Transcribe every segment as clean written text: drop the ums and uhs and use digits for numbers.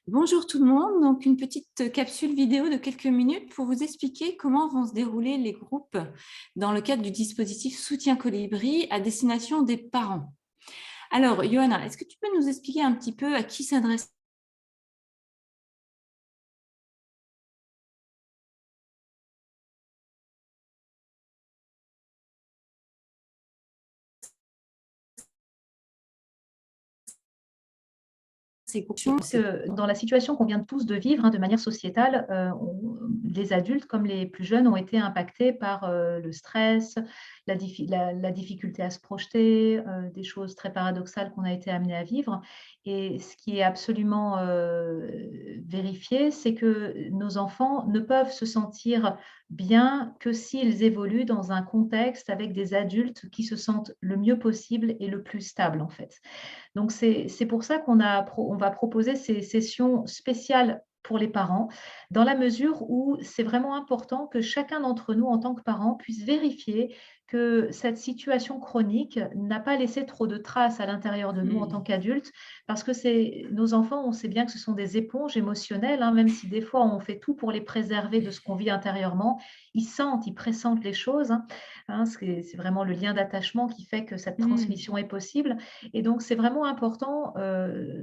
Bonjour tout le monde, donc une petite capsule vidéo de quelques minutes pour vous expliquer comment vont se dérouler les groupes dans le cadre du dispositif Soutien Colibri à destination des parents. Alors, Johanna, est-ce que tu peux nous expliquer un petit peu à qui s'adresse ces groupes? Que dans la situation qu'on vient tous de vivre, de manière sociétale, les adultes comme les plus jeunes ont été impactés par le stress, la difficulté à se projeter, des choses très paradoxales qu'on a été amenés à vivre. Et ce qui est absolument vérifié, c'est que nos enfants ne peuvent se sentir bien que s'ils évoluent dans un contexte avec des adultes qui se sentent le mieux possible et le plus stable, en fait. Donc, c'est pour ça on va proposer ces sessions spéciales pour les parents, dans la mesure où c'est vraiment important que chacun d'entre nous, en tant que parent, puisse vérifier que cette situation chronique n'a pas laissé trop de traces à l'intérieur de nous en tant Hmm. qu'adultes, parce que nos enfants, on sait bien que ce sont des éponges émotionnelles, même si des fois on fait tout pour les préserver de ce qu'on vit intérieurement, ils sentent, ils pressentent les choses. C'est vraiment le lien d'attachement qui fait que cette Hmm. transmission est possible. Et donc, c'est vraiment important,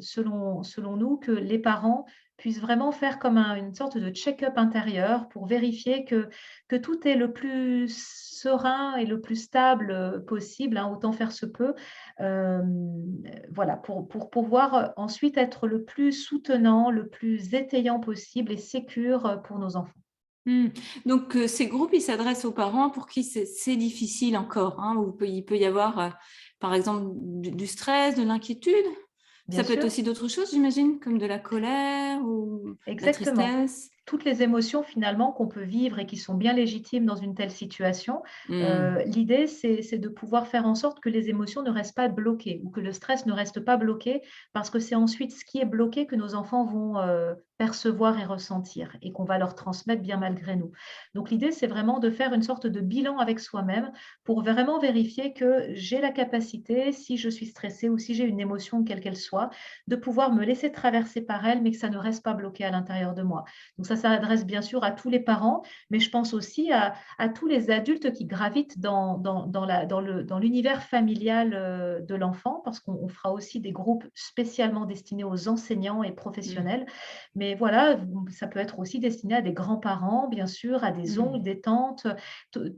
selon nous, que les parents puissent vraiment faire comme une sorte de check-up intérieur pour vérifier que tout est le plus serein et le plus stable possible, autant faire se peut. Voilà, pour pouvoir ensuite être le plus soutenant, le plus étayant possible et sécure pour nos enfants. Hmm. Donc, ces groupes, ils s'adressent aux parents pour qui c'est difficile encore, hein, où il peut y avoir, par exemple, du stress, de l'inquiétude. Bien Ça peut être sûr. aussi d'autres choses, j'imagine, comme de la colère ou de la Exactement. tristesse. Toutes les émotions finalement qu'on peut vivre et qui sont bien légitimes dans une telle situation, Hmm. l'idée c'est de pouvoir faire en sorte que les émotions ne restent pas bloquées ou que le stress ne reste pas bloqué parce que c'est ensuite ce qui est bloqué que nos enfants vont, percevoir et ressentir et qu'on va leur transmettre bien malgré nous. Donc l'idée c'est vraiment de faire une sorte de bilan avec soi-même pour vraiment vérifier que j'ai la capacité, si je suis stressée ou si j'ai une émotion quelle qu'elle soit, de pouvoir me laisser traverser par elle, mais que ça ne reste pas bloqué à l'intérieur de moi. Donc ça s'adresse bien sûr à tous les parents, mais je pense aussi à tous les adultes qui gravitent dans l'univers familial de l'enfant, parce qu'on fera aussi des groupes spécialement destinés aux enseignants et Hmm. professionnels. Mais voilà, ça peut être aussi destiné à des grands-parents, bien sûr, à des oncles, Hmm. des tantes,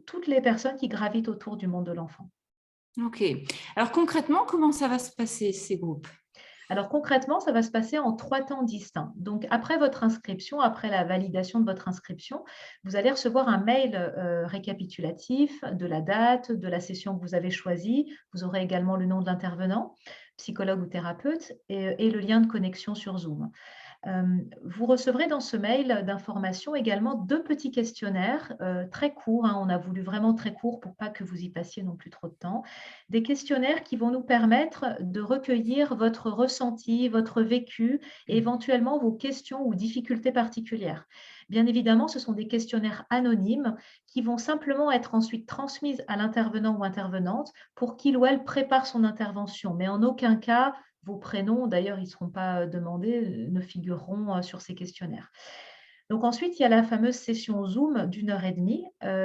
toutes les personnes qui gravitent autour du monde de l'enfant. Ok. Alors concrètement, comment ça va se passer, ces groupes? Alors concrètement, ça va se passer en 3 temps distincts. Donc après votre inscription, après la validation de votre inscription, vous allez recevoir un mail, récapitulatif de la date, de la session que vous avez choisie. Vous aurez également le nom de l'intervenant, psychologue ou thérapeute et le lien de connexion sur Zoom. Vous recevrez dans ce mail d'information également 2 petits questionnaires, très courts, On a voulu vraiment très court pour pas que vous y passiez non plus trop de temps. Des questionnaires qui vont nous permettre de recueillir votre ressenti, votre vécu et éventuellement vos questions ou difficultés particulières. Bien évidemment, ce sont des questionnaires anonymes qui vont simplement être ensuite transmises à l'intervenant ou intervenante pour qu'il ou elle prépare son intervention, mais en aucun cas vos prénoms, d'ailleurs, ils ne seront pas demandés, ne figureront sur ces questionnaires. Donc ensuite, il y a la fameuse session Zoom d'1 heure et demie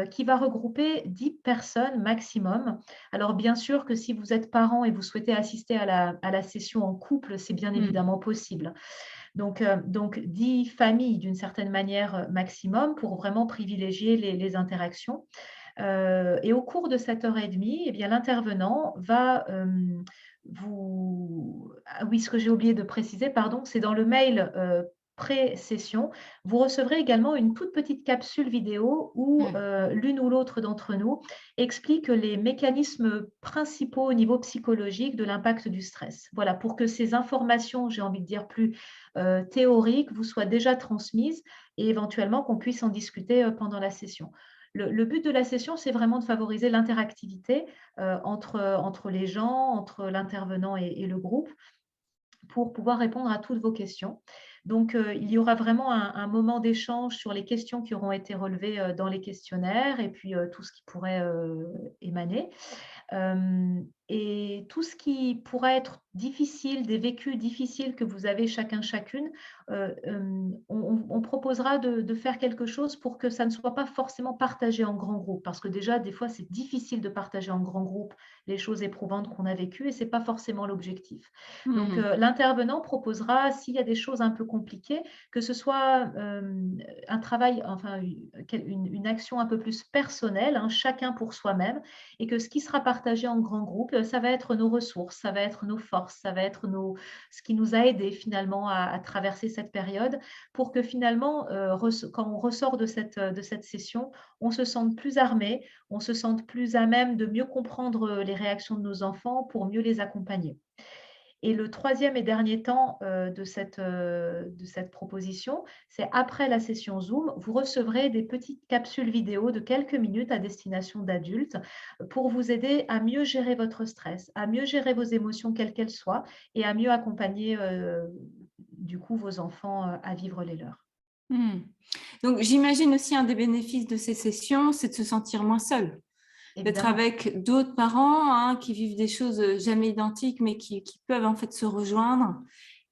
qui va regrouper 10 personnes maximum. Alors bien sûr que si vous êtes parent et vous souhaitez assister à la session en couple, c'est bien Hmm. évidemment possible. Donc 10 familles d'une certaine manière maximum pour vraiment privilégier les interactions. Et au cours de cette heure et demie, eh bien, l'intervenant va vous... Ah oui, ce que j'ai oublié de préciser, pardon, c'est dans le mail pré-session, vous recevrez également une toute petite capsule vidéo où Hmm. l'une ou l'autre d'entre nous explique les mécanismes principaux au niveau psychologique de l'impact du stress. Voilà, pour que ces informations, j'ai envie de dire plus théoriques, vous soient déjà transmises et éventuellement qu'on puisse en discuter pendant la session. Le but de la session, c'est vraiment de favoriser l'interactivité entre les gens, entre l'intervenant et le groupe, pour pouvoir répondre à toutes vos questions. Donc, il y aura vraiment un moment d'échange sur les questions qui auront été relevées dans les questionnaires et puis tout ce qui pourrait émaner. et tout ce qui pourrait être difficile, des vécus difficiles que vous avez chacun, chacune, on proposera de faire quelque chose pour que ça ne soit pas forcément partagé en grand groupe. Parce que déjà, des fois, c'est difficile de partager en grand groupe les choses éprouvantes qu'on a vécues et ce n'est pas forcément l'objectif. Donc, Mhm. l'intervenant proposera, s'il y a des choses un peu compliquées, que ce soit un travail, enfin une action un peu plus personnelle, hein, chacun pour soi-même, et que ce qui sera partagé en grand groupe, ça va être nos ressources, ça va être nos forces, ça va être ce qui nous a aidés finalement à traverser cette période, pour que finalement, quand on ressort de cette session, on se sente plus armé, on se sente plus à même de mieux comprendre les réactions de nos enfants pour mieux les accompagner. Et le troisième et dernier temps de cette proposition, c'est après la session Zoom, vous recevrez des petites capsules vidéo de quelques minutes à destination d'adultes pour vous aider à mieux gérer votre stress, à mieux gérer vos émotions quelles qu'elles soient et à mieux accompagner du coup vos enfants à vivre les leurs. Mhm. Donc, j'imagine aussi un des bénéfices de ces sessions, c'est de se sentir moins seul, d'être Évidemment. avec d'autres parents, hein, qui vivent des choses jamais identiques, mais qui peuvent en fait se rejoindre.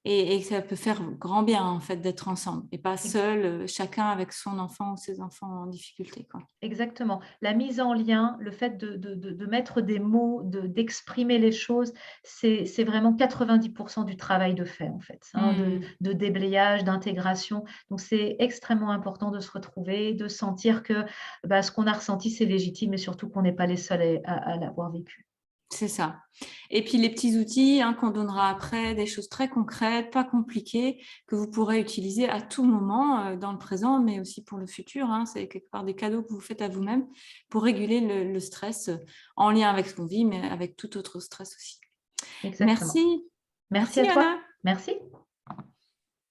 Et ça peut faire grand bien en fait d'être ensemble et pas seul, chacun avec son enfant ou ses enfants en difficulté, quoi. Exactement. La mise en lien, le fait de mettre des mots, d'exprimer les choses, c'est vraiment 90% du travail de fait, en fait, hein, Mhm. de déblayage, d'intégration. Donc, c'est extrêmement important de se retrouver, de sentir que bah, ce qu'on a ressenti, c'est légitime et surtout qu'on n'est pas les seuls à l'avoir vécu. C'est ça. Et puis les petits outils, hein, qu'on donnera après, des choses très concrètes, pas compliquées, que vous pourrez utiliser à tout moment dans le présent, mais aussi pour le futur, hein. C'est quelque part des cadeaux que vous faites à vous-même pour réguler le stress en lien avec ce qu'on vit, mais avec tout autre stress aussi. Exactement. Merci. Merci Merci à toi. Anna. Merci.